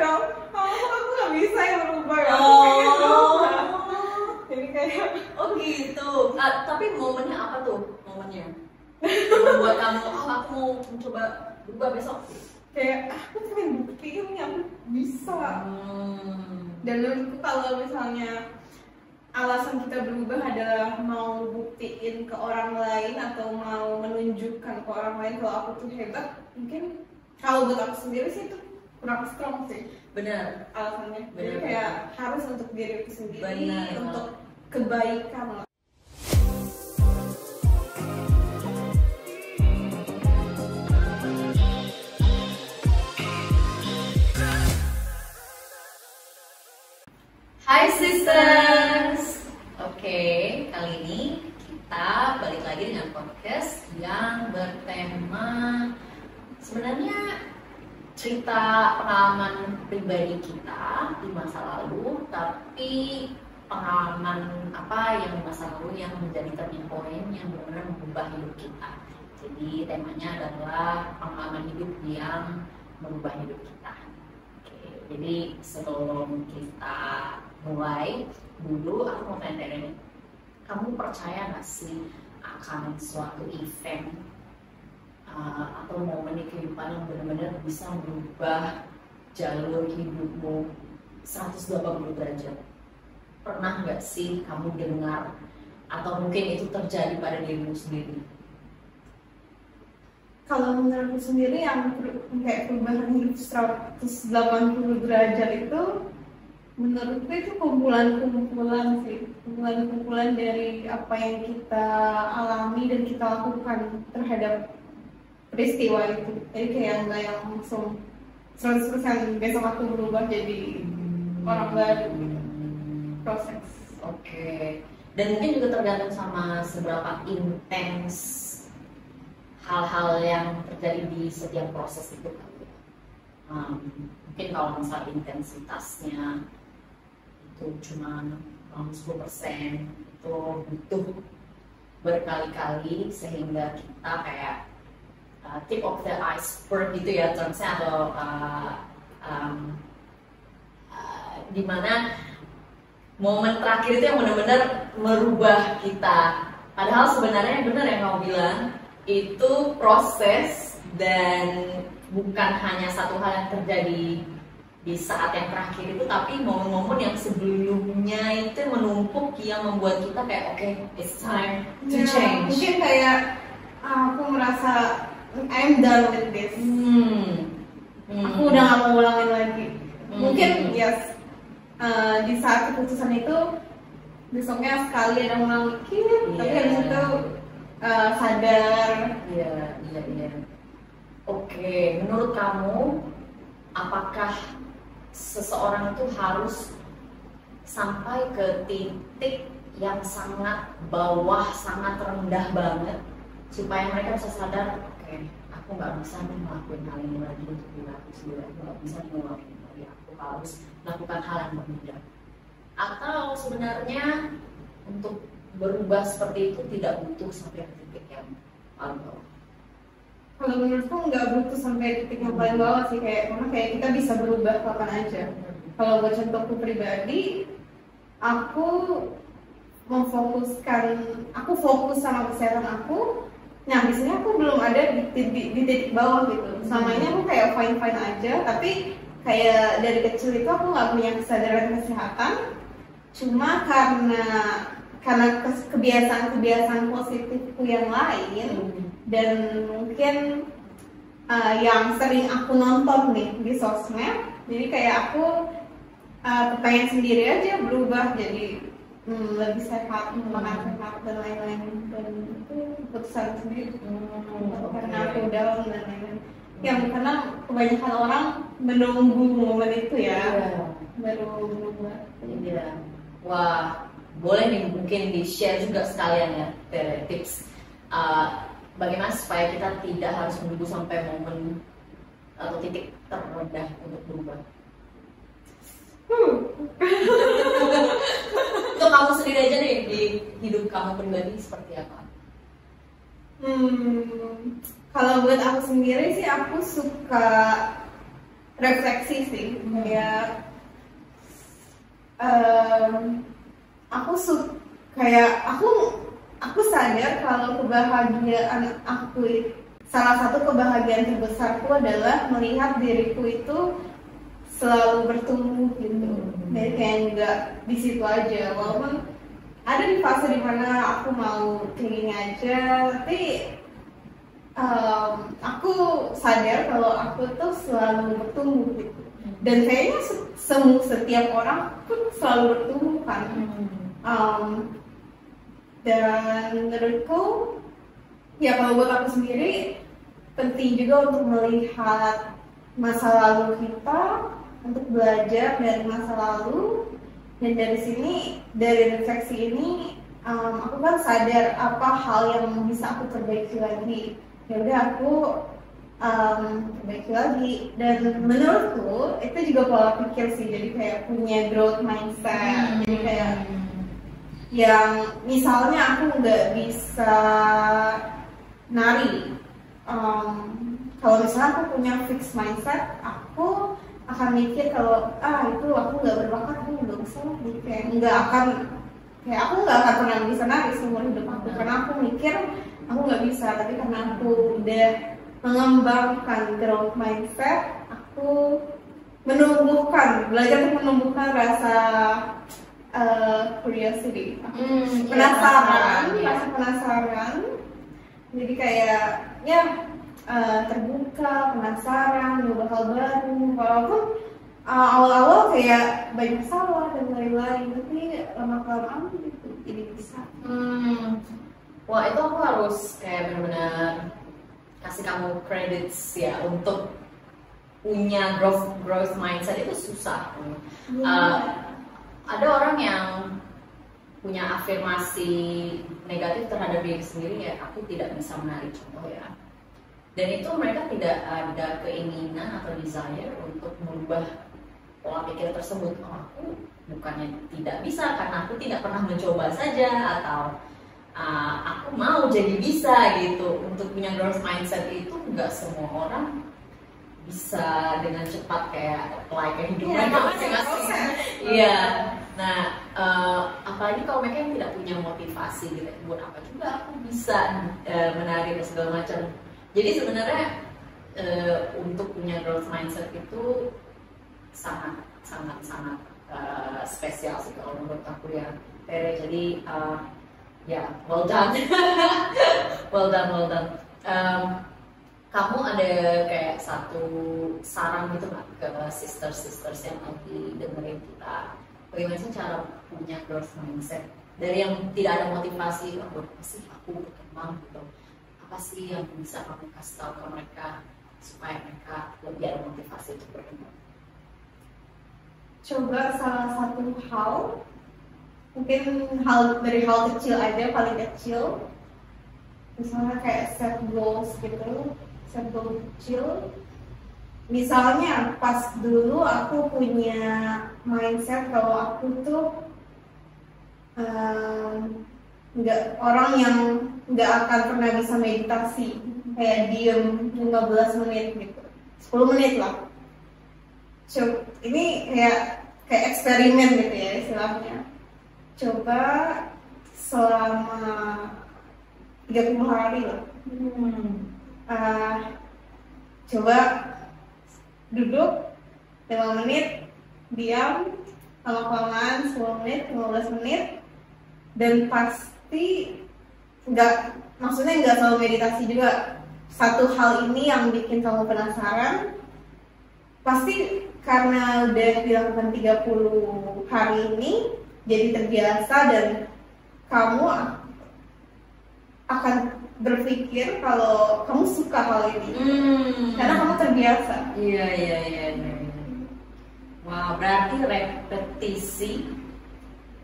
dong. Aku nggak bisa yang berubah ya. Aku pengen berubah. Jadi kayak gitu. Tapi momennya apa tuh? Momennya yang membuat kamu, aku mau mencoba berubah besok. kayak aku pengen buktiin nih aku bisa. Dan menurutku kalau misalnya alasan kita berubah adalah mau buktiin ke orang lain atau mau menunjukkan ke orang lain kalau aku tuh hebat, mungkin kalau buat aku sendiri sih itu kurang strong sih. Benar. Alasannya. Jadi Benar. kayak harus untuk diriku sendiri, Benar. untuk kebaikan. Hai sisters. Oke, kali ini kita balik lagi dengan podcast yang bertema sebenarnya cerita pengalaman pribadi kita di masa lalu, tapi pengalaman apa yang di masa lalu yang menjadi turning point yang benar-benar mengubah hidup kita. Jadi temanya adalah pengalaman hidup yang mengubah hidup kita. Oke, jadi sebelum kita mulai, dulu aku mau tanya nih, kamu percaya nggak sih akan suatu event atau momen di kehidupan yang benar-benar bisa merubah jalur hidupmu 180 derajat? Pernah nggak sih kamu dengar atau mungkin itu terjadi pada dirimu sendiri? Kalau menurutku sendiri yang kayak perubahan hidup 180 derajat itu, menurutku itu kumpulan-kumpulan sih, kumpulan-kumpulan dari apa yang kita alami dan kita lakukan terhadap peristiwa itu. Jadi kayak nggak yang langsung 100% besok aku berubah jadi orang baru. Proses. Oke. Dan mungkin juga tergantung sama seberapa intens hal-hal yang terjadi di setiap proses itu. Mungkin kalau misalnya intensitasnya itu cuma 10%, itu butuh berkali-kali sehingga kita kayak tip of the iceberg gitu ya termsnya, atau dimana momen terakhir itu yang benar-benar merubah kita. Padahal sebenarnya benar yang kamu bilang, itu proses dan bukan hanya satu hal yang terjadi di saat yang terakhir itu, tapi momen-momen yang sebelumnya itu menumpuk yang membuat kita kayak okay, it's time to change. Mungkin kayak aku merasa I'm done with this. Aku udah gak mau ulangin lagi. Mungkin yes, di saat keputusan itu besoknya sekali ada ngulang dikit, tapi habis itu sadar. Iya. Oke, menurut kamu apakah seseorang itu harus sampai ke titik yang sangat bawah, sangat rendah banget supaya mereka bisa sadar, oke, aku nggak bisa nih ngelakuin hal ini lagi untuk diri aku sendiri, aku nggak bisa ngelakuin lagi, aku harus melakukan hal yang berbeda? Atau sebenarnya untuk berubah seperti itu tidak butuh sampai ke titik yang paling bawah? Kalau menurutku nggak butuh sampai titik yang paling bawah sih, karena kayak kita bisa berubah kapan aja. Kalau buat contohku pribadi, aku fokus sama kesehatan aku. Nah, biasanya aku belum ada di titik bawah gitu. Selama ini aku kayak fine aja, tapi kayak dari kecil itu aku nggak punya kesadaran kesehatan. Cuma karena kebiasaan positifku yang lain, dan mungkin yang sering aku nonton nih di sosmed, jadi kayak aku pengen sendiri aja berubah jadi lebih sehat, makan sehat dan lain-lain, dan itu keputusan sendiri karena aku down dan lain-lain. Yang karena kebanyakan orang menunggu momen itu ya, baru berubah. Iya. Wah, boleh nih mungkin di share juga sekalian ya tips bagaimana supaya kita tidak harus menunggu sampai momen atau titik terendah untuk berubah. Untuk kamu sendiri aja nih, di hidup kamu pribadi seperti apa? Kalau buat aku sendiri sih, aku suka refleksi sih. Kayak aku sadar kalau kebahagiaan aku, salah satu kebahagiaan terbesarku adalah melihat diriku itu selalu bertumbuh gitu. Jadi kayak nggak di situ aja, walaupun ada di fase dimana aku mau kayak gini aja, tapi aku sadar kalau aku tuh selalu bertumbuh gitu. Dan kayaknya setiap orang pun selalu bertumbuh kan. Dan menurutku ya kalau buat aku sendiri penting juga untuk melihat masa lalu kita, untuk belajar dari masa lalu, dan dari sini, dari refleksi ini aku kan sadar apa hal yang bisa aku perbaiki lagi. Ya udah aku perbaiki lagi, dan menurutku itu juga pola pikir sih, jadi kayak punya growth mindset. Jadi kayak yang misalnya aku nggak bisa nari, kalau misalnya aku punya fixed mindset, aku akan mikir kalau itu aku nggak berbakat, aku nggak bisa, jadi kayak aku nggak akan pernah bisa nari seumur hidup aku, karena aku mikir aku nggak bisa. Tapi karena aku udah mengembangkan growth mindset, aku belajar untuk menumbuhkan rasa curiosity, penasaran, rasa penasaran. Jadi kayak terbuka, penasaran, nyoba hal baru, walaupun awal-awal kayak banyak salah dan lain-lain, tapi lama-kelamaan gitu jadi bisa. Wah, itu aku harus kayak benar-benar kasih kamu credits ya untuk punya growth mindset. Itu susah. Ada orang yang punya afirmasi negatif terhadap diri sendiri, ya aku tidak bisa menari contoh ya. Dan itu mereka tidak ada keinginan atau desire untuk merubah pola pikir tersebut. Aku bukannya tidak bisa karena aku tidak pernah mencoba saja, atau aku mau jadi bisa gitu. Untuk punya growth mindset itu nggak semua orang bisa dengan cepat kayak apply ke hidup mereka masing-masing. Iya. Nah, apalagi kalau mereka yang tidak punya motivasi gitu, buat apa juga aku bisa menari dan segala macam. Jadi sebenarnya untuk punya growth mindset itu sangat spesial sih kalau menurut aku ya, Tere. Jadi ya, well done. well done. Kamu ada kayak satu saran gitu nggak ke sisters yang lagi dengerin kita? Bagaimana sih cara punya growth mindset dari yang tidak ada motivasi? Apa sih aku berkembang gitu? Apa sih yang bisa kamu kasih tahu ke mereka supaya mereka lebih ada motivasi untuk berkembang? Coba salah satu hal, mungkin dari hal kecil aja, paling kecil, misalnya kayak set goals gitu, set goal kecil. Misalnya pas dulu aku punya mindset kalau aku tuh orang yang nggak akan pernah bisa meditasi, kayak diem 15 menit gitu, 10 menit lah. Coba, ini kayak eksperimen gitu ya istilahnya. Coba selama 30 hari lah. Coba duduk 5 menit, diam, lama-kelamaan 10 menit, 15 menit, dan pasti maksudnya nggak selalu meditasi juga. Satu hal ini yang bikin kamu penasaran, pasti karena udah dilakukan 30 hari ini jadi terbiasa, dan kamu akan berpikir kalau kamu suka hal ini karena kamu terbiasa. Iya. Wah, berarti repetisi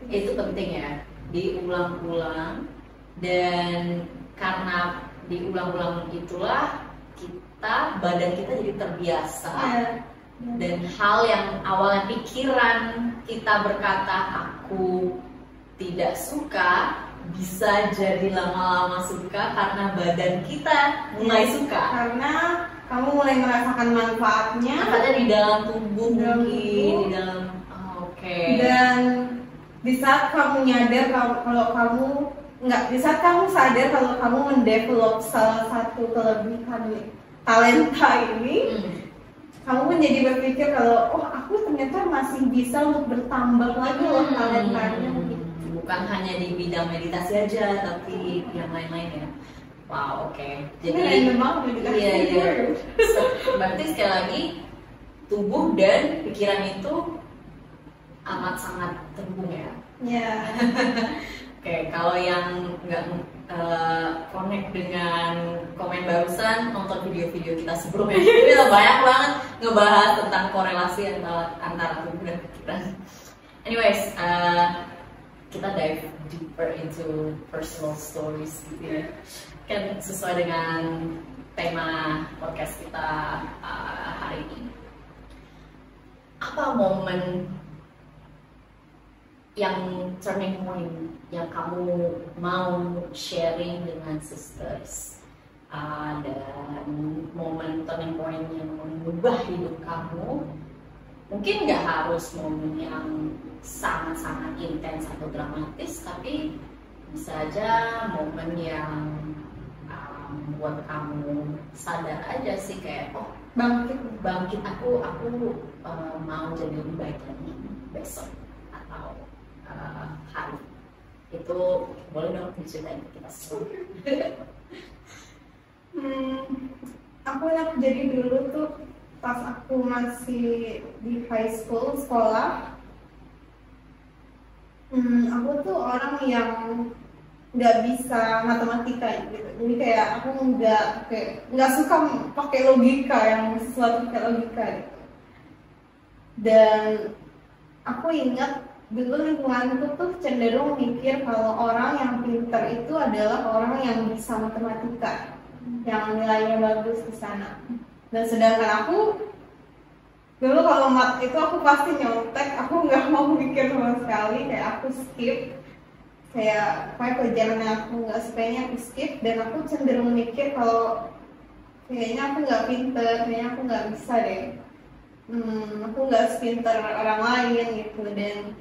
itu penting ya, diulang-ulang, dan karena diulang-ulang itulah badan kita jadi terbiasa. Dan hal yang awalnya pikiran kita berkata aku tidak suka, bisa jadi lama-lama suka karena badan kita mulai suka. Karena kamu mulai merasakan manfaatnya. Manfaatnya di dalam tubuh Dalam mungkin, tubuh. di dalam oke. Dan di saat kamu nyadar kalau kamu nggak, di saat kamu sadar kalau kamu mendevelop salah satu kelebihan talenta ini, kamu pun jadi berpikir kalau oh aku ternyata masih bisa untuk bertambah lagi loh talentanya gitu. Bukan hanya di bidang meditasi aja, tapi yang lain-lain ya. Wow, oke. Jadi Ini memang meditasi. iya. Berarti sekali lagi tubuh dan pikiran itu amat sangat terhubung ya. Ya. Oke, kalau yang nggak connect dengan komen barusan, nonton video-video kita sebelumnya. Kita banyak banget ngebahas tentang korelasi antara tubuh dan pikiran. Anyways, kita dive deeper into personal stories gitu ya. Kan sesuai dengan tema podcast kita hari ini. Apa momen yang turning point yang kamu mau sharing dengan sisters, dan momen turning point yang mengubah hidup kamu? Mungkin nggak harus momen yang sangat-sangat intens atau dramatis, tapi bisa aja momen yang buat kamu sadar aja sih kayak oh bangkit aku mau jadi lebih baik lagi besok atau hari itu. Boleh dong diceritain ke kita semua. Aku yang jadi dulu tuh pas aku masih di high school sekolah, aku tuh orang yang nggak bisa matematika gitu. Jadi kayak aku nggak suka pakai logika, yang sesuatu pakai logika gitu. Dan aku ingat dulu lingkunganku tuh cenderung mikir kalau orang yang pintar itu adalah orang yang bisa matematika, yang nilainya bagus di sana. Dan sedangkan aku dulu kalau mat itu aku pasti nyontek, aku nggak mau mikir sama sekali, kayak aku skip, kayak pelajaran yang aku nggak sukanya aku skip. Dan aku cenderung mikir kalau kayaknya aku nggak pintar, kayaknya aku nggak bisa deh, aku nggak sepintar orang lain gitu. Dan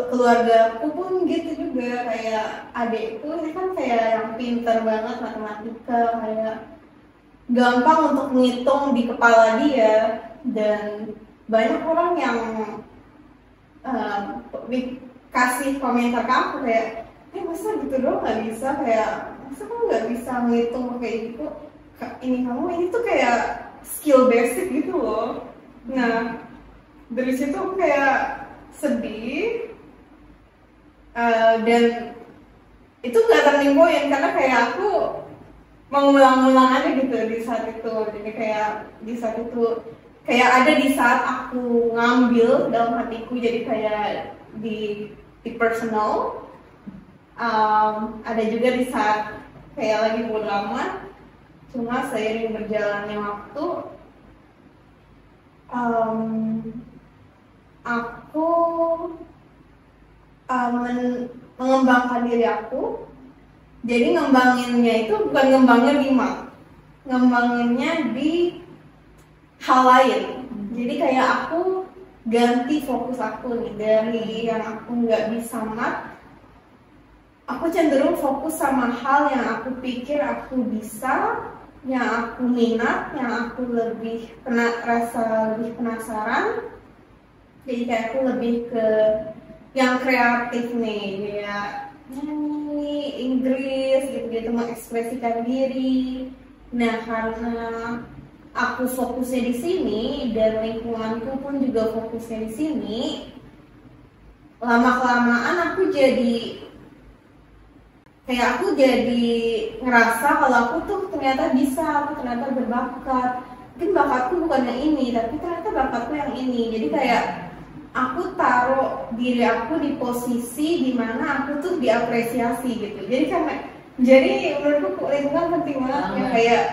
keluarga aku pun gitu juga, kayak adikku ini kan kayak yang pintar banget matematika, kayak gampang untuk ngitung di kepala dia. Dan banyak orang yang kasih komentar ke aku kayak masa gitu doang nggak bisa, kayak masa kamu nggak bisa ngitung kayak gitu, ini kamu ini tuh kayak skill basic gitu loh. Nah dari situ aku kayak sedih, dan itu nggak turning point karena kayak aku mengulang-ulang aja gitu di saat itu. Jadi kayak di saat itu kayak ada di saat aku ngambil dalam hatiku, jadi kayak di personal, ada juga di saat kayak lagi bodo amat. Cuma seiring berjalannya waktu, aku mengembangkan diri aku. Jadi ngembanginnya itu bukan ngembangnya di mat, ngembanginnya di hal lain. Jadi kayak aku ganti fokus aku nih, dari yang aku nggak bisa mat, aku cenderung fokus sama hal yang aku pikir aku bisa, yang aku minat, yang aku lebih rasa lebih penasaran. Jadi kayak aku lebih ke yang kreatif nih, kayak nyanyi, Inggris, gitu-gitu, mengekspresikan diri. Nah karena aku fokusnya di sini dan lingkunganku pun juga fokusnya di sini, lama-kelamaan aku jadi ngerasa kalau aku tuh ternyata bisa, aku ternyata berbakat. Mungkin bakatku bukan yang ini, tapi ternyata bakatku yang ini. Jadi kayak aku taruh diri aku di posisi dimana aku tuh diapresiasi gitu. Jadi menurutku lingkungan penting banget ya, kayak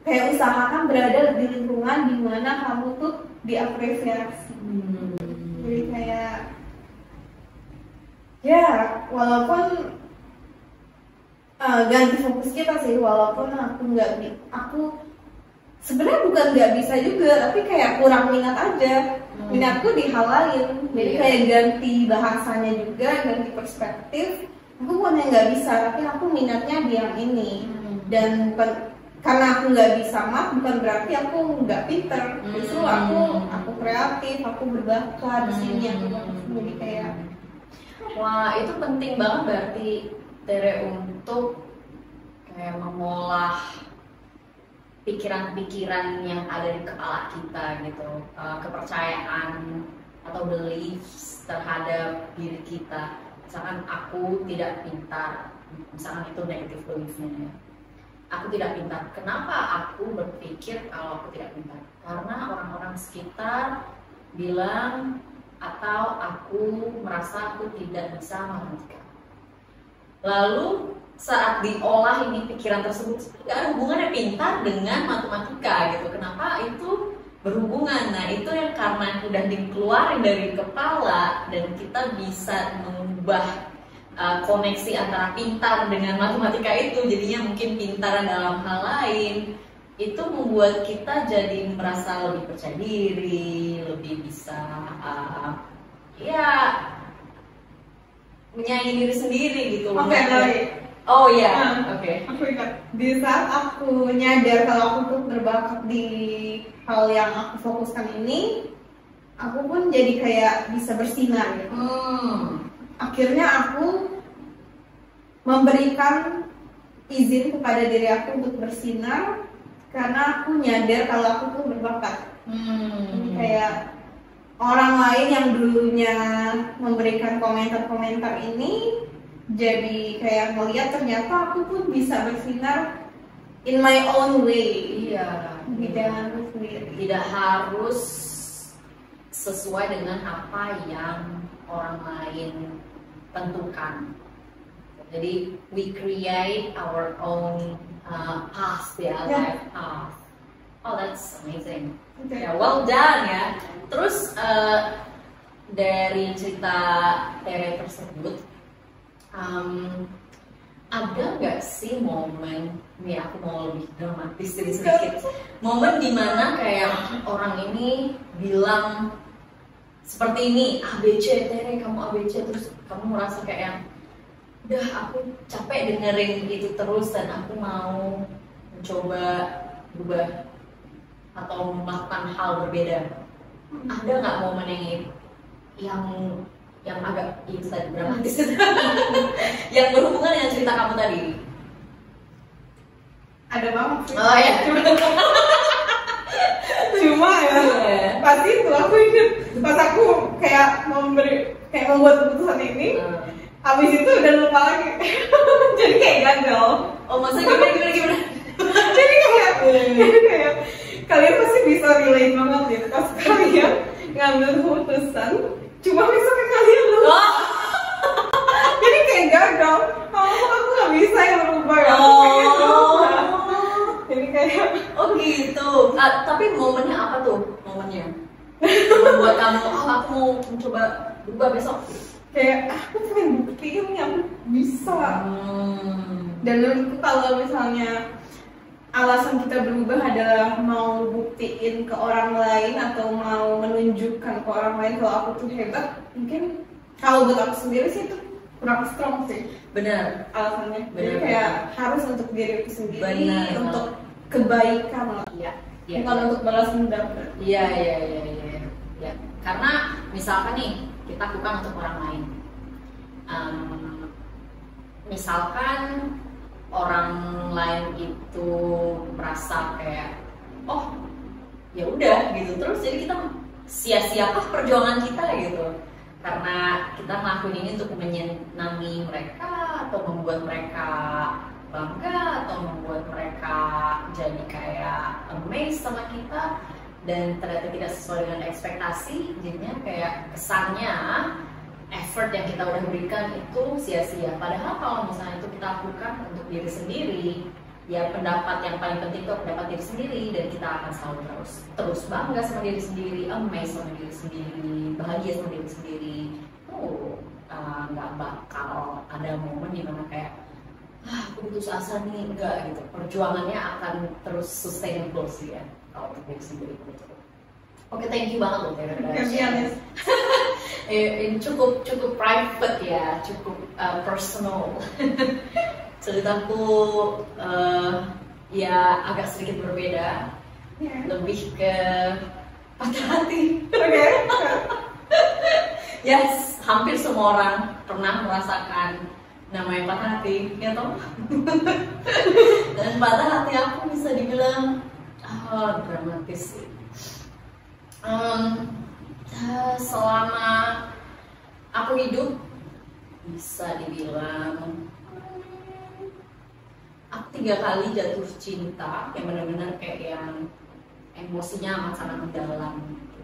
kayak usahakan berada di lingkungan dimana kamu tuh diapresiasi. Jadi kayak ya walaupun ganti fokus kita sih, walaupun aku sebenarnya bukan nggak bisa juga, tapi kayak kurang minat aja. Minatku di hal lain, jadi kayak ganti bahasanya juga, ganti perspektif. Aku bukannya nggak bisa, tapi aku minatnya di yang ini. Dan karena aku nggak bisa math, bukan berarti aku nggak pinter. Justru aku kreatif, aku berbakat di sini. Jadi kayak wah, itu penting banget berarti Tere untuk kayak mengolah pikiran-pikiran yang ada di kepala kita gitu, kepercayaan atau beliefs terhadap diri kita. Misalkan aku tidak pintar, misalkan itu negative beliefnya ya. Aku tidak pintar. Kenapa aku berpikir kalau aku tidak pintar? Karena orang-orang sekitar bilang atau aku merasa aku tidak bisa matematika. Lalu saat diolah ini pikiran tersebut nggak ada hubungannya pintar dengan matematika gitu. Kenapa itu berhubungan? Nah itu yang karena udah dikeluarin dari kepala dan kita bisa mengubah koneksi antara pintar dengan matematika itu, jadinya mungkin pintar dalam hal lain. Itu membuat kita jadi merasa lebih percaya diri, lebih bisa ya menyayangi diri sendiri gitu. Oh iya, oke. Aku ingat di saat aku nyadar kalau aku tuh berbakat di hal yang aku fokuskan ini, aku pun jadi kayak bisa bersinar gitu. Akhirnya aku memberikan izin kepada diri aku untuk bersinar karena aku nyadar kalau aku tuh berbakat. Kayak orang lain yang dulunya memberikan komentar-komentar ini, jadi kayak ngeliat ternyata aku pun bisa bersinar in my own way. Iya. Di jalanku sendiri. Tidak harus sesuai dengan apa yang orang lain tentukan. Jadi we create our own path, life path. Oh, that's amazing. Ya, well done ya. Terus dari cerita Tere tersebut, ada nggak sih momen, nih aku mau lebih dramatis sedikit, momen dimana kayak orang ini bilang seperti ini, ABC, Tere kamu ABC, terus kamu merasa kayak yang udah aku capek dengerin itu terus dan aku mau mencoba berubah atau melakukan hal berbeda. Ada nggak momen yang agak tadi dramatis yang berhubungan dengan cerita kamu tadi? Ada banget sih. Oh ya. Cuma ya pasti itu aku ingat pas aku kayak membuat keputusan ini, abis itu udah lupa lagi. Jadi kayak gagal. Oh maksudnya gimana? Jadi kayak kalian pasti bisa relate banget gitu pas kalian ngambil keputusan, cuma besoknya kalian lupa. Jadi kayak gagal. Aku nggak bisa yang berubah ya. Jadi kayak gitu. Tapi momennya apa tuh? Momennya membuat kamu aku mau mencoba berubah besok. Kayak aku pengen buktiin nih aku bisa. Dan menurutku kalau misalnya alasan kita berubah adalah mau buktiin ke orang lain atau mau menunjukkan ke orang lain kalau aku tuh hebat, mungkin kalau buat aku sendiri sih itu kurang strong sih. Benar. Alasannya. Jadi kayak harus untuk diriku sendiri, benar, untuk kebaikan lah. Iya. Bukan untuk balas dendam. Iya. Karena misalkan nih kita lakukan untuk orang lain. Misalkan orang lain itu merasa kayak oh ya udah gitu terus, jadi kita sia-siakah perjuangan kita gitu karena kita ngelakuin ini untuk menyenangi mereka atau membuat mereka bangga atau membuat mereka jadi kayak amazed sama kita dan ternyata tidak sesuai dengan ekspektasi, jadinya kayak kesannya effort yang kita udah berikan itu sia-sia. Padahal kalau misalnya itu kita lakukan untuk diri sendiri, ya pendapat yang paling penting itu pendapat diri sendiri dan kita akan selalu terus bangga sama diri sendiri, amazed sama diri sendiri, bahagia sama diri sendiri. Nggak bakal ada momen dimana kayak aku putus asa nih, enggak gitu. Perjuangannya akan terus sustainable sih ya kalau untuk diri sendiri gitu. Oke, thank you banget loh Tera. Ini cukup private ya, cukup personal. Ceritaku ya agak sedikit berbeda, lebih ke patah hati. Oke. Yes, hampir semua orang pernah merasakan namanya patah hati, ya toh? Dan patah hati aku bisa dibilang dramatis sih. Selama aku hidup, bisa dibilang aku 3 kali jatuh cinta yang benar-benar kayak yang emosinya amat sangat mendalam gitu.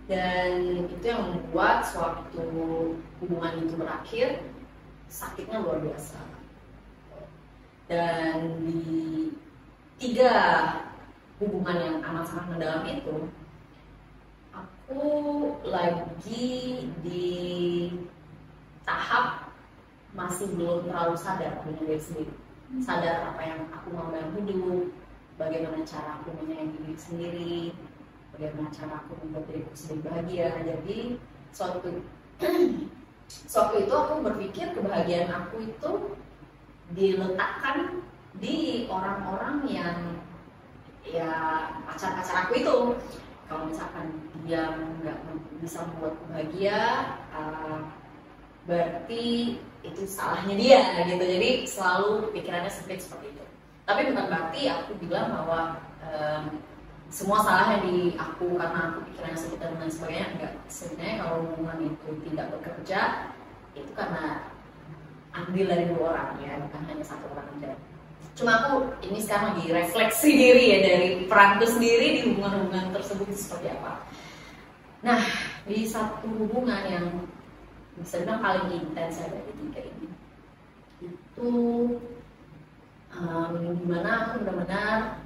Dan itu yang membuat suatu hubungan itu berakhir sakitnya luar biasa. Dan di 3 hubungan yang amat sangat mendalam itu, aku lagi di tahap masih belum terlalu sadar dengan diri sendiri. Sadar apa yang aku mau dalam hidup, bagaimana cara aku menyayangi diri sendiri, bagaimana cara aku membuat diriku sendiri bahagia. Jadi suatu itu aku berpikir kebahagiaan aku itu diletakkan di orang-orang yang ya pacar-pacar aku itu. Kalau misalkan dia nggak bisa membuatku bahagia, berarti itu salahnya dia gitu. Jadi selalu pikirannya sempit seperti itu. Tapi bukan berarti aku bilang bahwa semua salahnya di aku karena aku pikirannya sempit dan lain sebagainya. Enggak. Sebenarnya kalau hubungan itu tidak bekerja, itu karena ambil dari 2 orang ya, bukan hanya 1 orang aja. Cuma aku ini sekarang lagi refleksi diri ya dari peranku sendiri di hubungan-hubungan tersebut seperti apa. Nah, di satu hubungan yang bisa dibilang paling intens ya dari 3 ini, itu dimana aku benar-benar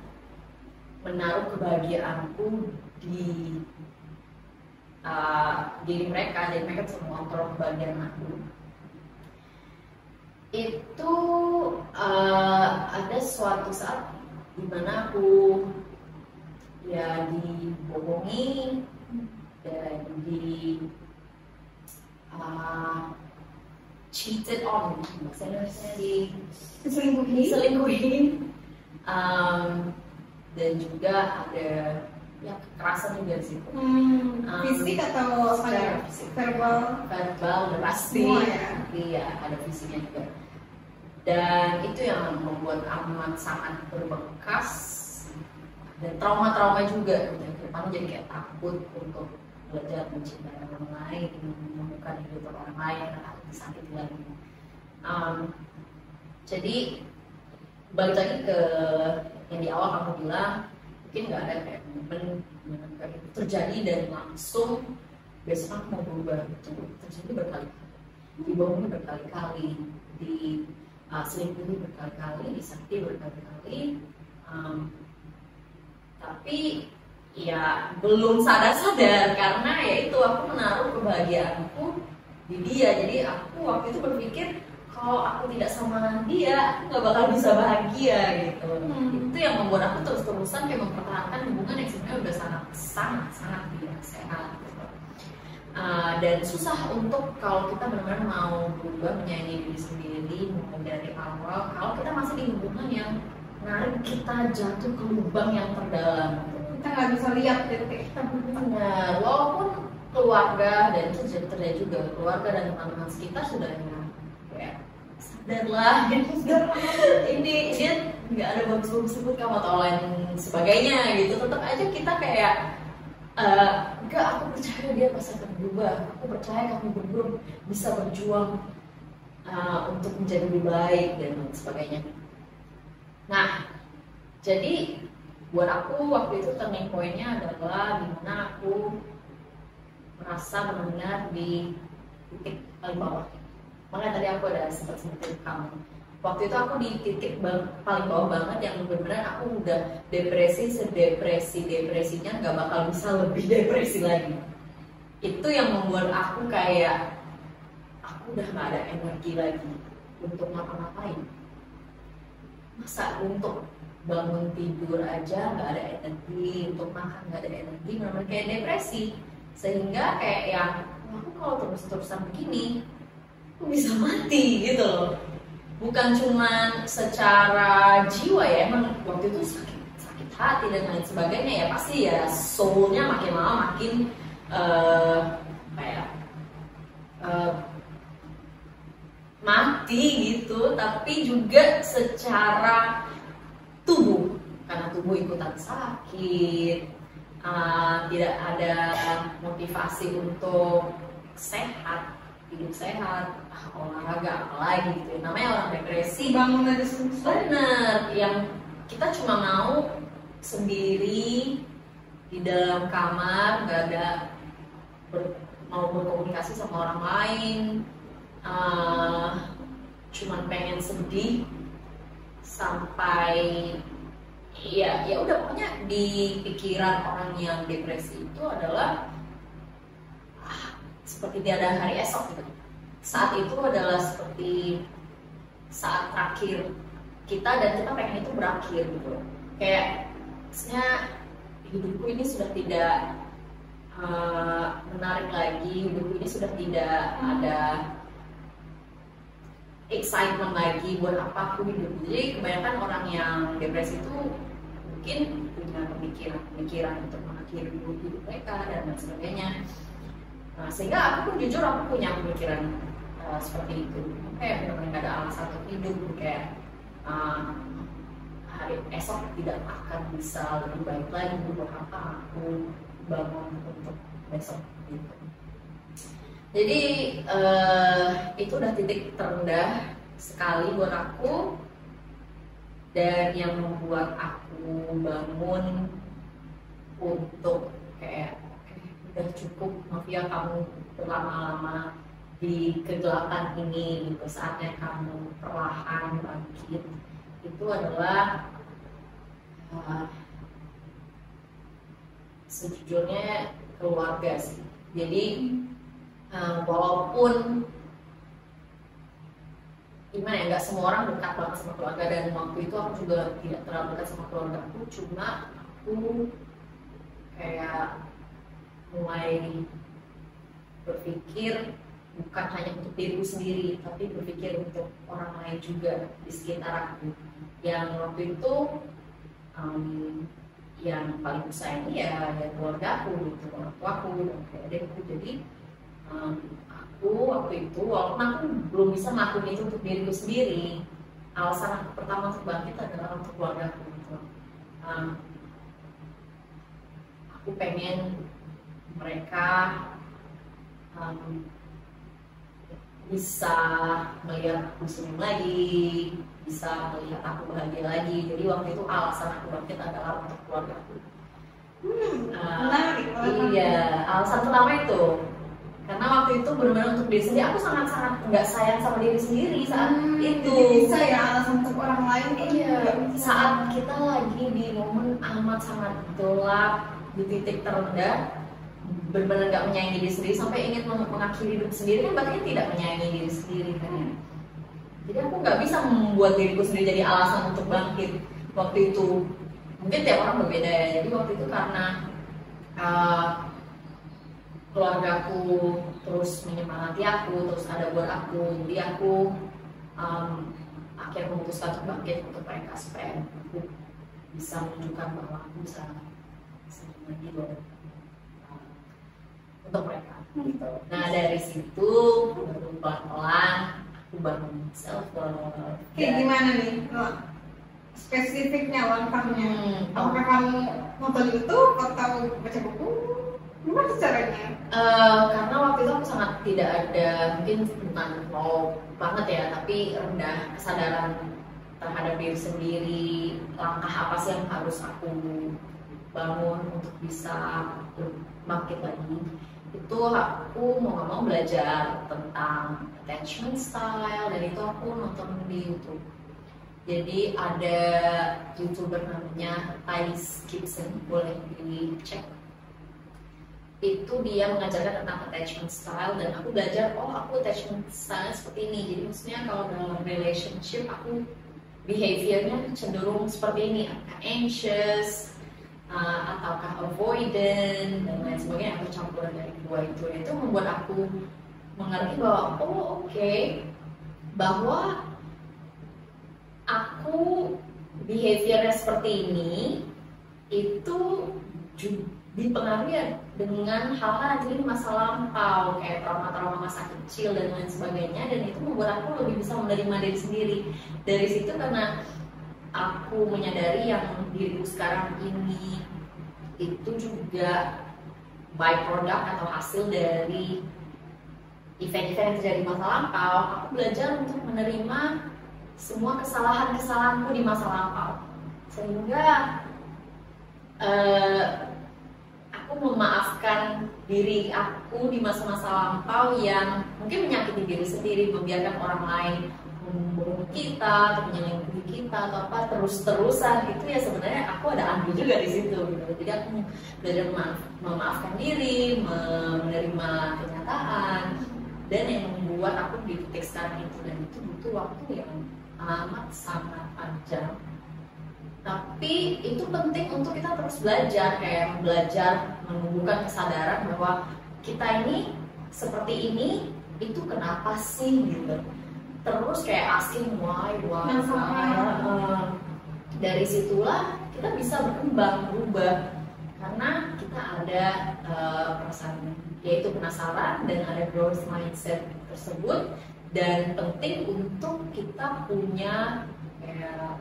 menaruh kebahagiaanku di diri mereka, jadi mereka bisa mengontrol kebahagiaan aku. Itu ada suatu saat dimana aku ya dibohongi dan cheated on, maksudnya diselingkuhin, dan juga ada ya kekerasan juga di situ. Fisik atau ada verbal? Verbal udah pasti. Ya? Iya, ada fisiknya juga. Dan itu yang membuat amat sangat berbekas dan trauma-trauma juga gitu. Kedepannya jadi kayak takut untuk belajar mencintai orang lain, menemukan hidup orang lain, atau disakiti lagi. Jadi balik lagi ke yang di awal kamu bilang, mungkin nggak ada kayak momen kayak itu terjadi dan langsung besok aku mau berubah. Itu terjadi berkali-kali, dibohongi berkali-kali, di selingkuhi berkali-kali, disakiti berkali-kali, tapi ya belum sadar-sadar karena ya itu aku menaruh kebahagiaanku di dia. Jadi aku waktu itu berpikir kalau aku tidak sama dia, aku nggak bakal bisa bahagia gitu. Itu yang membuat aku terus-terusan kayak mempertahankan hubungan yang sebenarnya udah sangat tidak sehat gitu. Dan susah untuk kalau kita benar-benar mau berubah menyayangi diri sendiri mulai dari awal. Kalau kita masih di hubungan yang menarik kita jatuh ke lubang yang terdalam, Kita nggak bisa lihat titik. Nah, walaupun keluarga dan itu terjadi juga, keluarga dan teman-teman sekitar sudah kayak sadarlah ini dia nggak ada bagus-bagus sebut kamu atau lain sebagainya gitu. Tetap aja kita kayak enggak, aku percaya dia pasti akan berubah, aku percaya kamu berdua bisa berjuang untuk menjadi lebih baik dan lain sebagainya. Nah, jadi buat aku waktu itu turning point-nya adalah dimana aku merasa benar-benar di titik paling bawah. Makanya tadi aku ada sempat sebutin kamu. Waktu itu aku di titik paling bawah banget yang benar-benar aku udah depresi, sedepresi-depresinya nggak bakal bisa lebih depresi lagi. Itu yang membuat aku kayak aku udah nggak ada energi lagi. untuk ngapa-ngapain. Masa untuk bangun tidur aja nggak ada energi, untuk makan nggak ada energi, benar-benar kayak depresi. Sehingga kayak yang aku kalau terus-terusan begini aku bisa mati gitu loh. Bukan cuma secara jiwa ya, emang waktu itu sakit hati dan lain sebagainya ya, pasti ya soulnya makin lama makin kayak mati gitu. Tapi juga secara tubuh, karena tubuh ikutan sakit, tidak ada motivasi untuk sehat, hidup sehat, olahraga apalagi gitu. Namanya orang depresi, bangun dari susah. bener, yang kita cuma mau sendiri di dalam kamar, nggak ada mau berkomunikasi sama orang lain, cuman pengen sedih sampai ya udah. Pokoknya di pikiran orang yang depresi itu adalah seperti tiada hari esok gitu. Saat itu adalah seperti saat terakhir kita dan kita pengen itu berakhir gitu. Kayak maksudnya hidupku ini sudah tidak menarik lagi, hidupku ini sudah tidak ada excitement lagi, buat apa aku hidup. Jadi kebanyakan orang yang depresi itu mungkin punya pemikiran untuk mengakhiri hidup mereka dan lain sebagainya. Nah, sehingga aku pun jujur aku punya pemikiran seperti itu. Kayak benar-benar gak ada alasan untuk hidup, kayak hari esok tidak akan bisa lebih baik lagi, buat apa aku bangun untuk besok gitu. Jadi itu udah titik terendah sekali buat aku, dan yang membuat aku bangun untuk kayak udah cukup Novia, kamu berlama-lama di kegelapan ini gitu, saatnya kamu perlahan bangkit. Itu adalah sejujurnya keluarga sih. Jadi walaupun gimana ya, nggak semua orang dekat banget sama keluarga, dan waktu itu aku juga tidak terlalu dekat sama keluarga aku. Cuma aku kayak mulai berpikir bukan hanya untuk diriku sendiri, tapi berpikir untuk orang lain juga di sekitar aku. Yang waktu itu yang paling sayang ya keluarga aku gitu, orang tua aku dan adikku. Jadi aku waktu itu, walaupun aku belum bisa melakukan itu untuk diriku sendiri, alasan aku pertama untuk bangkit adalah untuk keluarga aku gitu. Aku pengen mereka bisa melihat aku senyum lagi, bisa melihat aku bahagia lagi. Jadi waktu itu alasan aku bangkit adalah untuk keluarga aku. Menarik. Iya, alasan pertama itu. Karena waktu itu benar-benar untuk diri sendiri, aku sangat-sangat nggak sayang sama diri sendiri saat itu. Bisa ya alasan untuk orang lain. Iya, saat kita lagi di momen amat sangat gelap, di titik terendah, benar-benar nggak menyayangi diri sendiri sampai ingin mengakhiri hidup sendiri, kan berarti tidak menyayangi diri sendiri kan ya. Jadi aku nggak bisa membuat diriku sendiri jadi alasan untuk bangkit waktu itu. Mungkin tiap orang berbeda ya. Jadi waktu itu karena keluargaku terus menyemangati aku, terus ada buat aku, jadi aku akhirnya memutuskan untuk bangkit untuk mereka, supaya aku bisa menunjukkan bahwa aku bisa lagi untuk mereka gitu. Nah dari situ baru pelan-pelan aku bangun self love. Kayak gimana nih spesifiknya langkahnya? Apakah kamu nonton YouTube atau baca buku? Gimana caranya? Karena waktu itu aku sangat tidak ada, mungkin bukan low banget ya, tapi rendah kesadaran terhadap diri sendiri. Langkah apa sih yang harus aku bangun untuk bisa bangkit lagi? Itu aku mau nggak mau belajar tentang attachment style, dan itu aku nonton di YouTube. Jadi ada YouTuber namanya Thais Gibson, boleh dicek. itu dia mengajarkan tentang attachment style, dan aku belajar, oh aku attachment style seperti ini. Jadi maksudnya kalau dalam relationship aku behaviornya cenderung seperti ini, apakah anxious, ataukah avoidant, dan lain sebagainya, atau campuran dari kedua itu membuat aku mengerti bahwa oh oke, bahwa aku behaviornya seperti ini itu dipengaruhi dengan hal-hal yang jadi masa lampau, kayak trauma-trauma masa kecil dan lain sebagainya, dan itu membuat aku lebih bisa menerima diri sendiri. Dari situ, karena aku menyadari yang diriku sekarang ini itu juga byproduct atau hasil dari event-event yang terjadi di masa lampau, aku belajar untuk menerima semua kesalahan-kesalahanku di masa lampau, sehingga aku memaafkan diri aku di masa-masa lampau yang mungkin menyakiti diri sendiri, membiarkan orang lain membunuh kita atau menyelingkuhi kita atau apa terus-terusan. Itu ya sebenarnya aku ada andil juga di situ gitu. Jadi aku belajar memaafkan diri, menerima kenyataan, dan yang membuat aku di titik sekarang itu, dan itu butuh waktu yang amat sangat panjang. Tapi itu penting untuk kita terus belajar, kayak belajar menumbuhkan kesadaran bahwa kita ini seperti ini, itu kenapa sih gitu. Terus kayak asking why. Dari situlah kita bisa berkembang, berubah, karena kita ada perasaan yaitu penasaran dan ada growth mindset tersebut. Dan penting untuk kita punya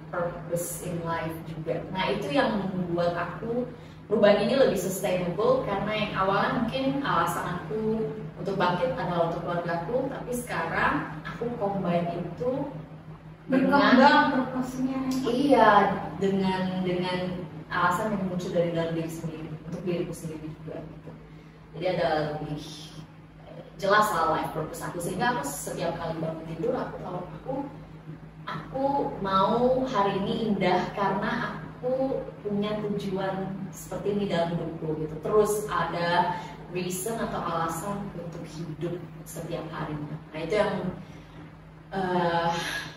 purpose in life juga. Nah itu yang membuat aku perubahan ini lebih sustainable, karena yang awalnya mungkin alasan aku untuk bangkit adalah untuk keluargaku, tapi sekarang aku combine itu berkembang purpose-nya. Iya, dengan alasan yang muncul dari dalam diri sendiri, untuk diriku sendiri juga gitu. Jadi ada lebih jelas lah life purpose aku, sehingga aku setiap kali bangun tidur aku tahu aku mau hari ini indah karena aku punya tujuan seperti ini dalam hidupku gitu. Terus ada reason atau alasan untuk hidup setiap harinya. Nah itu yang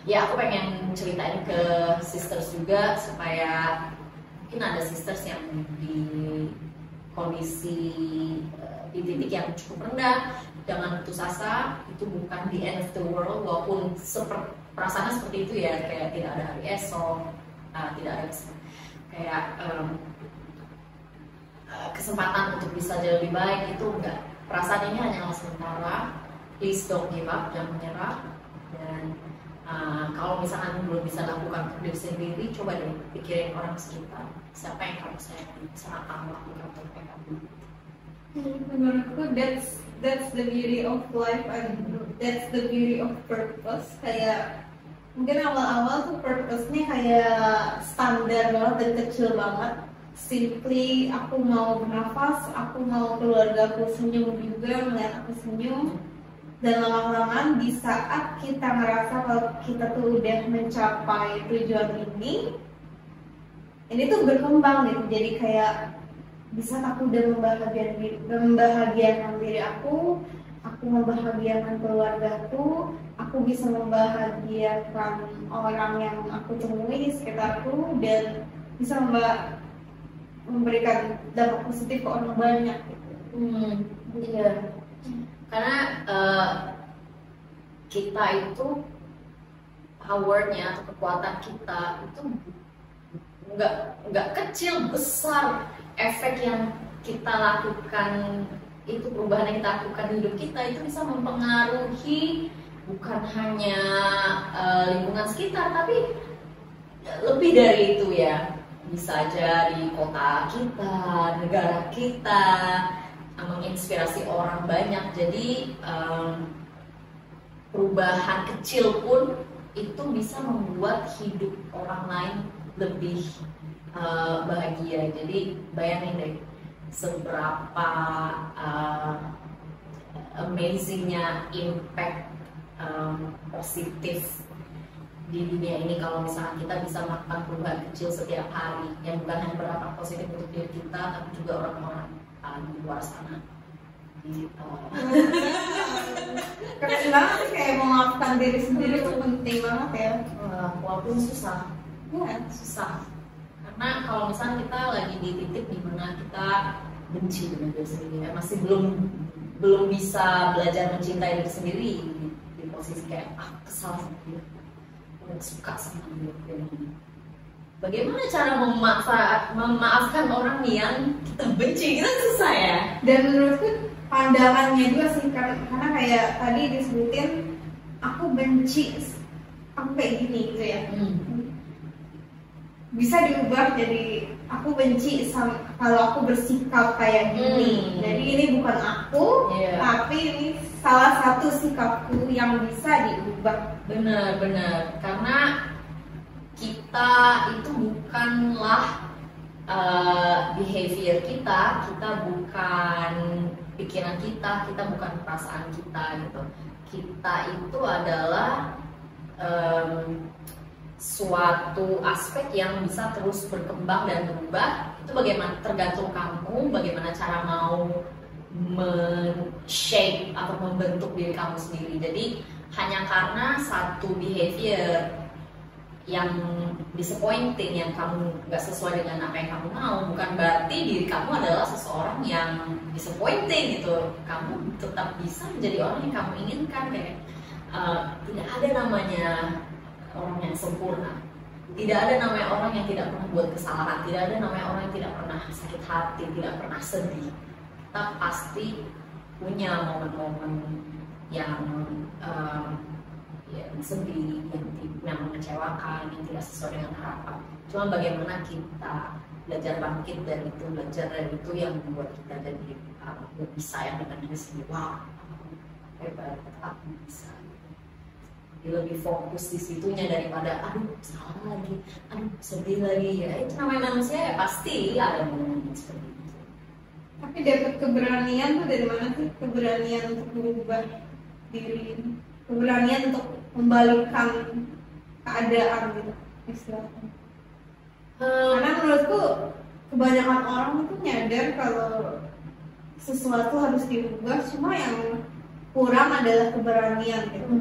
ya aku pengen ceritain ke sisters juga, supaya mungkin ada sisters yang di kondisi di titik yang cukup rendah, jangan putus asa. Itu bukan the end of the world, walaupun perasaannya seperti itu ya, kayak tidak ada hari esok, tidak ada kayak kesempatan untuk bisa jadi lebih baik, itu enggak. Perasaan ini hanyalah sementara. Please don't give up, jangan menyerah. Dan kalau misalkan belum bisa lakukan untuk diri sendiri, coba deh pikirin orang sekitar, siapa yang kamu sayangi, bisa kamu lakukan untuk mereka. Menurutku that's the beauty of life, and that's the beauty of purpose. Kayak mungkin awal-awal tuh purpose-nya kayak standar banget dan kecil banget. Simply aku mau bernafas, aku mau keluargaku senyum juga, melihat aku senyum. Dan lama-lamaan di saat kita ngerasa kalau kita tuh udah mencapai tujuan ini tuh berkembang gitu. Jadi kayak bisa aku udah membahagiakan diri aku membahagiakan keluargaku, aku bisa membahagiakan orang yang aku temui di sekitarku, dan bisa memberikan dampak positif ke orang banyak gitu. Iya. Karena kita itu powernya atau kekuatan kita itu nggak kecil, besar. Efek yang kita lakukan itu, perubahan yang kita lakukan di hidup kita itu bisa mempengaruhi bukan hanya lingkungan sekitar, tapi lebih dari itu ya. Bisa aja di kota kita, negara kita, menginspirasi orang banyak. Jadi perubahan kecil pun itu bisa membuat hidup orang lain lebih bahagia. Jadi bayangin deh seberapa amazingnya impact positif di dunia ini kalau misalnya kita bisa melakukan perubahan kecil setiap hari yang bukan hanya berdampak positif untuk diri kita, tapi juga orang-orang di luar sana. Gitu. Keren banget sih, kayak memaafkan diri sendiri itu penting banget ya. Walaupun susah, Iya. susah. Karena kalau misalnya kita lagi di titik dimana kita benci dengan diri sendiri, ya, masih belum bisa belajar mencintai diri sendiri di posisi kayak kesal sama dia, nggak suka sama dia. Bagaimana cara memaafkan orang yang kita benci? Kita susah ya. Dan menurutku pandangannya juga sih, karena kayak tadi disebutin aku benci, aku kayak gini gitu ya. Bisa diubah jadi aku benci kalau aku bersikap kayak gini. Jadi ini bukan aku, tapi ini salah satu sikapku yang bisa diubah. Benar-benar, karena kita itu bukanlah behavior kita bukan pikiran kita bukan perasaan kita gitu. Kita itu adalah suatu aspek yang bisa terus berkembang dan berubah. Itu bagaimana, tergantung kamu bagaimana cara mau men-shape atau membentuk diri kamu sendiri. Jadi hanya karena satu behavior yang disappointing, yang kamu nggak sesuai dengan apa yang kamu mau, bukan berarti diri kamu adalah seseorang yang disappointing gitu. Kamu tetap bisa menjadi orang yang kamu inginkan. Kayak tidak ada namanya orang yang sempurna, tidak ada namanya orang yang tidak pernah buat kesalahan, tidak ada namanya orang yang tidak pernah sakit hati, tidak pernah sedih. Kita pasti punya momen-momen yang sedih, yang mengecewakan, yang tidak sesuai dengan harapan. Cuma bagaimana kita belajar bangkit dari itu, belajar dari itu yang membuat kita jadi lebih sayang dengan diri sendiri. Wow, hebat, aku bisa. Jadi lebih fokus di situnya daripada aduh salah lagi, aduh sedih lagi. Ya itu namanya manusia, ya pasti ada momen seperti itu. Tapi dapat keberanian tuh dari mana sih? Keberanian untuk berubah diri, keberanian untuk membalikkan keadaan gitu istilahnya. Karena menurutku kebanyakan orang itu nyadar kalau sesuatu harus diubah, cuma yang kurang adalah keberanian gitu.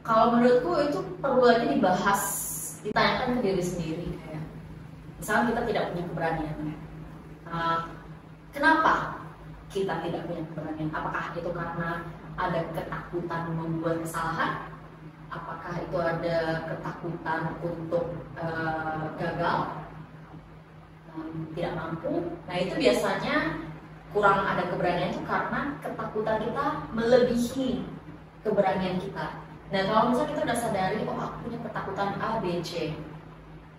Kalau menurutku itu perlu lagi dibahas, ditanyakan ke diri sendiri. Kayak misalnya kita tidak punya keberanian, kenapa kita tidak punya keberanian? Apakah itu karena ada ketakutan membuat kesalahan? Apakah itu ada ketakutan untuk gagal, tidak mampu? Nah itu biasanya kurang ada keberanian itu karena ketakutan kita melebihi keberanian kita. Nah kalau misalnya kita udah sadari, oh aku punya ketakutan A, B, C,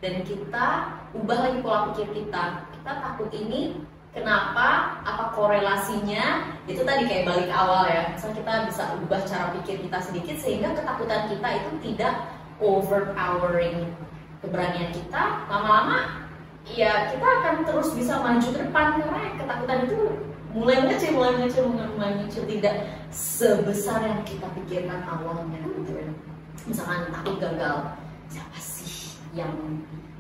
dan kita ubah lagi pola pikir kita takut ini, kenapa, apa korelasinya, itu tadi kayak balik awal ya. Misalnya kita bisa ubah cara pikir kita sedikit sehingga ketakutan kita itu tidak overpowering keberanian kita. Lama-lama ya kita akan terus bisa maju ke depan, karena ketakutan itu mulai mengecil, tidak sebesar yang kita pikirkan awalnya gitu ya. Misalkan takut gagal, siapa sih yang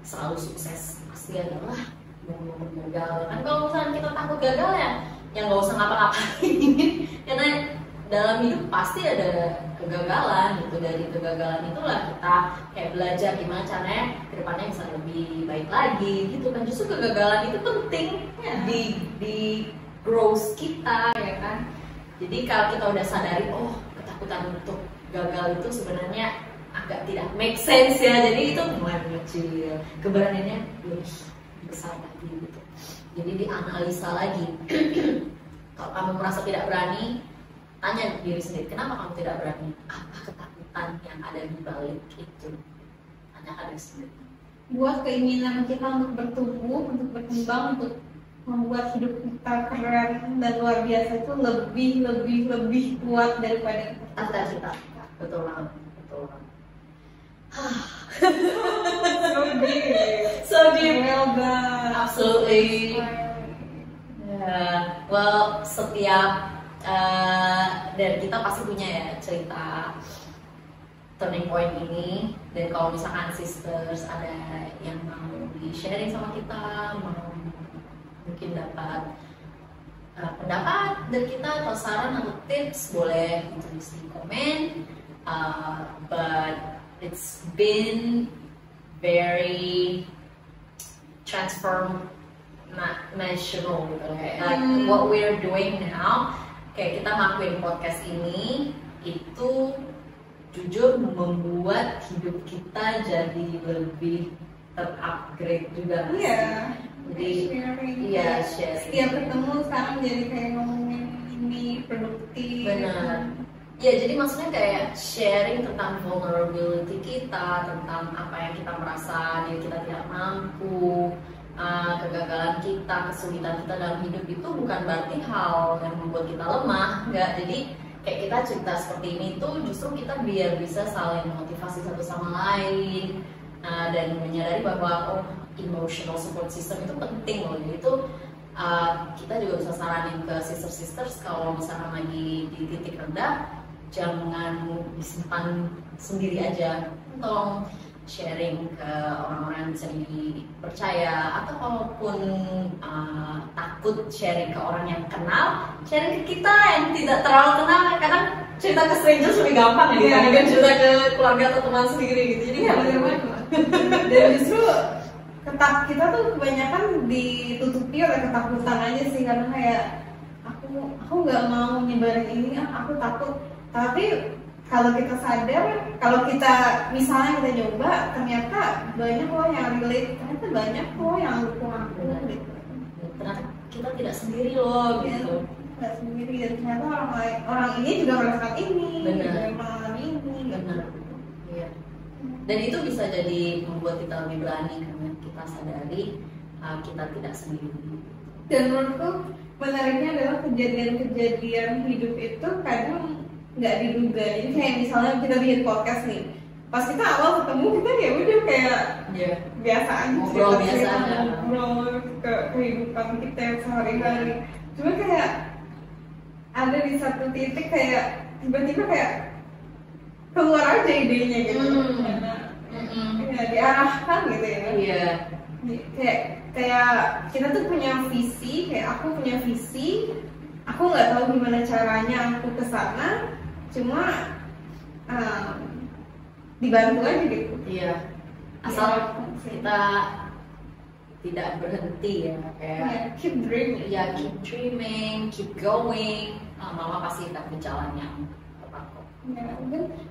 selalu sukses? Pasti adalah yang gagal. Kan kalau misalnya kita takut gagal ya yang nggak usah ngapa-ngapain karena dalam hidup pasti ada kegagalan gitu. Dari kegagalan itulah kita kayak belajar gimana caranya kedepannya bisa lebih baik lagi gitu kan. Justru kegagalan itu penting di growth kita ya kan. Jadi kalau kita udah sadari, oh ketakutan untuk gagal itu sebenarnya agak tidak make sense ya, jadi itu mulai mengecil, keberaniannya lebih besar lagi gitu. Jadi dianalisa lagi. Kalau kamu merasa tidak berani, tanya diri sendiri, kenapa kamu tidak berani? Apa ketakutan yang ada di balik itu? Tanyakan diri sendiri. Buat keinginan kita untuk bertumbuh, untuk berkembang, untuk membuat hidup kita keren dan luar biasa itu lebih kuat daripada kita. Betul banget, betul banget. So deep. Well done. Absolutely. Well, setiap dari kita pasti punya ya cerita turning point ini. Dan kalau misalkan sisters ada yang mau di sharing sama kita, mau mungkin dapat pendapat dari kita atau saran atau tips, boleh ditulis di komen. But it's been very transformational gitu, like what we're doing now. Kayak kita ngelakuin podcast ini itu jujur membuat hidup kita jadi lebih terupgrade juga. Jadi share. Setiap ketemu sekarang jadi kayak ngomongin ini produktif. Benar. Ya, jadi maksudnya kayak sharing tentang vulnerability kita, tentang apa yang kita merasa diri kita tidak mampu, kegagalan kita, kesulitan kita dalam hidup itu bukan berarti hal yang membuat kita lemah, enggak. Jadi kayak kita cerita seperti ini tuh justru kita biar bisa saling memotivasi satu sama lain, dan menyadari bahwa emotional support system itu penting loh. Jadi itu kita juga bisa saranin ke sisters kalau misalkan lagi di titik rendah, jangan disimpan sendiri aja, tolong sharing ke orang-orang yang bisa dipercaya, atau kalaupun takut sharing ke orang yang kenal, sharing ke kita yang tidak terlalu kenal. Kadang cerita ke strangers lebih gampang ya, dibandingkan cerita ke keluarga atau teman sendiri gitu. Jadi dan justru kita tuh kebanyakan ditutupi oleh ketakutan aja sih, karena kayak aku nggak mau nyebarin ini, aku takut. Tapi kalau kita sadar, kalau kita misalnya kita nyoba, ternyata banyak kok yang relate, ternyata banyak kok yang dukung aku gitu. Ternyata kita tidak sendiri loh gitu. Tidak sendiri, dan ternyata orang ini juga merasakan ini, mengalami ini. Benar. Iya. Dan itu bisa jadi membuat kita lebih berani karena kita sadari kita tidak sendiri. Dan menurutku menariknya adalah kejadian-kejadian hidup itu kadang nggak diduga. Jadi kayak misalnya kita bikin podcast nih, pas kita awal ketemu kita ya udah kayak biasa aja, ngobrol biasa aja, ngobrol ke kehidupan kita yang sehari-hari. Cuma kayak ada di satu titik kayak tiba-tiba kayak keluar aja idenya gitu, ya diarahkan gitu ya. Iya. Kayak kita tuh punya visi, kayak aku punya visi, aku nggak tahu gimana caranya aku kesana, cuma dibantu aja gitu. Iya. Asal kita tidak berhenti ya, kayak keep dreaming. Ya, keep dreaming, keep going. Mama pasti akan berjalan yang tepat kok. Ya,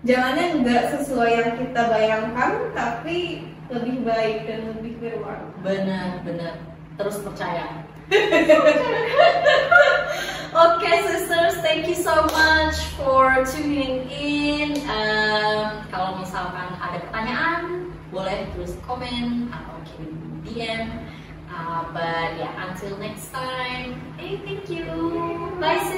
jalannya nggak sesuai yang kita bayangkan, tapi lebih baik dan lebih berwarna. Benar. Terus percaya. Okay, sisters, thank you so much for tuning in. Kalau misalkan ada pertanyaan, boleh tulis komen atau kirim DM. But yeah, until next time, hey, thank you. Bye, sis.